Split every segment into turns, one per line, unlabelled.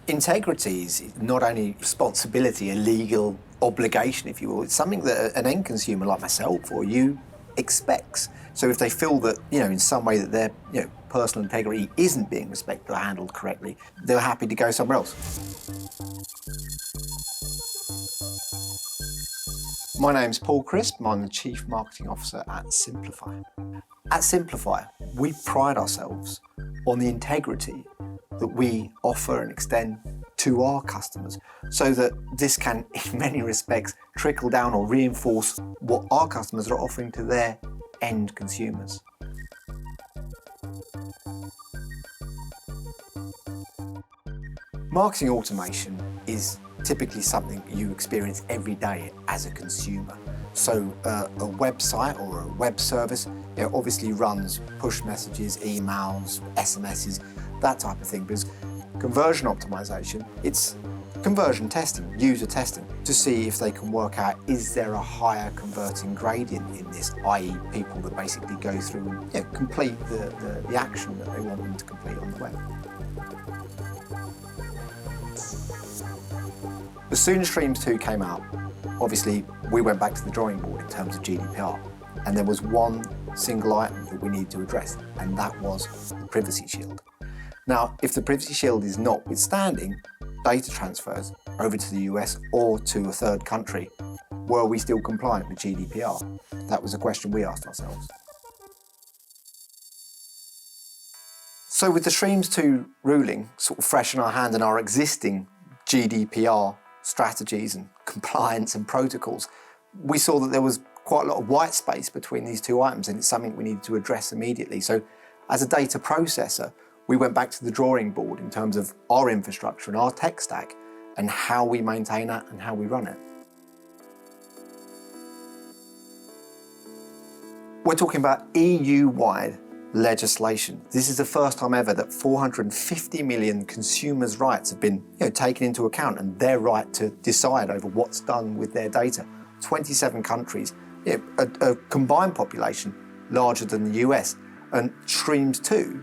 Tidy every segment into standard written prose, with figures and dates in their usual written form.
Integrity is not only responsibility, a legal obligation, if you will, it's something that an end consumer like myself or you expects. So if they feel that, in some way that their, personal integrity isn't being respected or handled correctly, they're happy to go somewhere else. My name's Paul Crisp, I'm the Chief Marketing Officer at Symplify. At Symplify, we pride ourselves on the integrity that we offer and extend to our customers, so that this can, in many respects, trickle down or reinforce what our customers are offering to their end consumers. Marketing automation is typically something you experience every day as a consumer. So a website or a web service obviously runs push messages, emails, SMSs, that type of thing. Because conversion optimization, it's conversion testing, user testing, to see if they can work out, is there a higher converting gradient in this, i.e. people that basically go through and complete the action that they want them to complete on the web. As soon as Schrems II came out, obviously we went back to the drawing board in terms of GDPR, and there was one single item that we needed to address, and that was the privacy shield. Now, if the privacy shield is notwithstanding data transfers over to the US or to a third country, were we still compliant with GDPR? That was a question we asked ourselves. So with the Schrems II ruling sort of fresh in our hand and our existing GDPR strategies and compliance and protocols, we saw that there was quite a lot of white space between these two items, and it's something we needed to address immediately. So as a data processor, we went back to the drawing board in terms of our infrastructure and our tech stack and how we maintain that and how we run it. We're talking about EU-wide legislation. This is the first time ever that 450 million consumers' rights have been taken into account, and their right to decide over what's done with their data. 27 countries, a combined population larger than the US, and Schrems II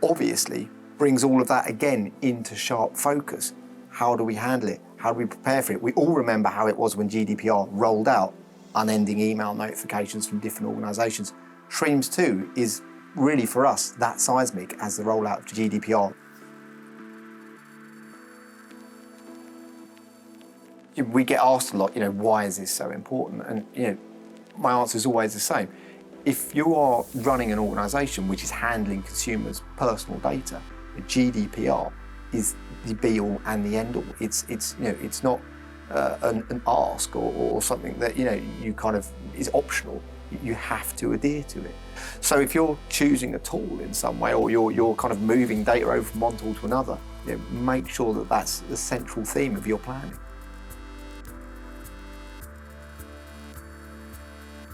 obviously brings all of that again into sharp focus. How do we handle it? How do we prepare for it? We all remember how it was when GDPR rolled out, unending email notifications from different organisations. Schrems II is really, for us, that seismic as the rollout of GDPR. We get asked a lot, why is this so important? And my answer is always the same. If you are running an organisation which is handling consumers' personal data, GDPR is the be-all and the end-all. It's not an ask or something that you kind of is optional. You have to adhere to it. So if you're choosing a tool in some way, or you're kind of moving data over from one tool to another, make sure that that's the central theme of your planning.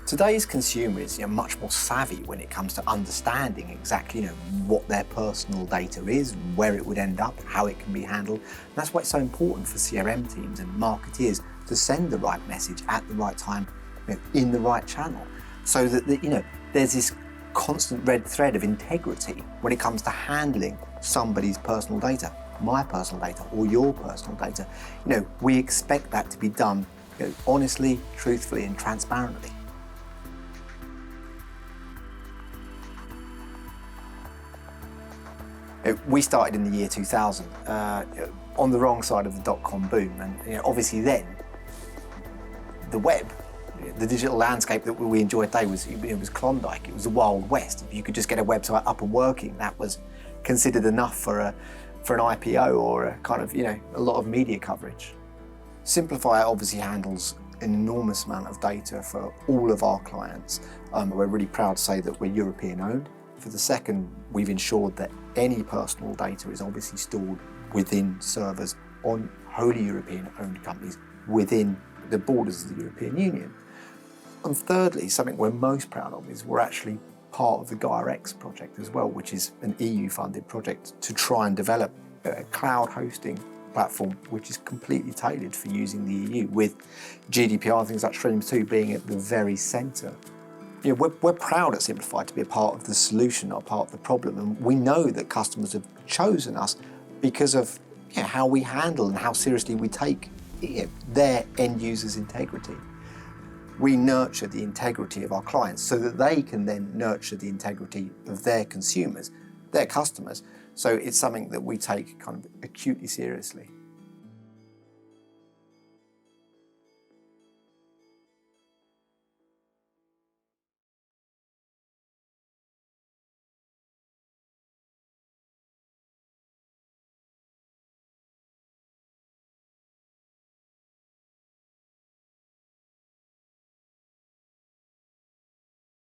Today's consumer is much more savvy when it comes to understanding exactly what their personal data is, where it would end up, how it can be handled. And that's why it's so important for CRM teams and marketeers to send the right message at the right time, in the right channel, so that there's this constant red thread of integrity when it comes to handling somebody's personal data, my personal data or your personal data. We expect that to be done honestly, truthfully and transparently. We started in the year 2000 on the wrong side of the dot-com boom, and obviously then the web, the digital landscape that we enjoy today was Klondike. It was the Wild West. If you could just get a website up and working, that was considered enough for an IPO or a kind of a lot of media coverage. Symplify obviously handles an enormous amount of data for all of our clients. We're really proud to say that we're European owned. For the second, we've ensured that any personal data is obviously stored within servers on wholly European-owned companies within the borders of the European Union. And thirdly, something we're most proud of is we're actually part of the GaiaX project as well, which is an EU-funded project to try and develop a cloud hosting platform which is completely tailored for using the EU, with GDPR and things like Schrems II being at the very centre. We're proud at Symplify to be a part of the solution, not part of the problem, and we know that customers have chosen us because of how we handle and how seriously we take their end users' integrity. We nurture the integrity of our clients so that they can then nurture the integrity of their consumers, their customers. So it's something that we take kind of acutely seriously.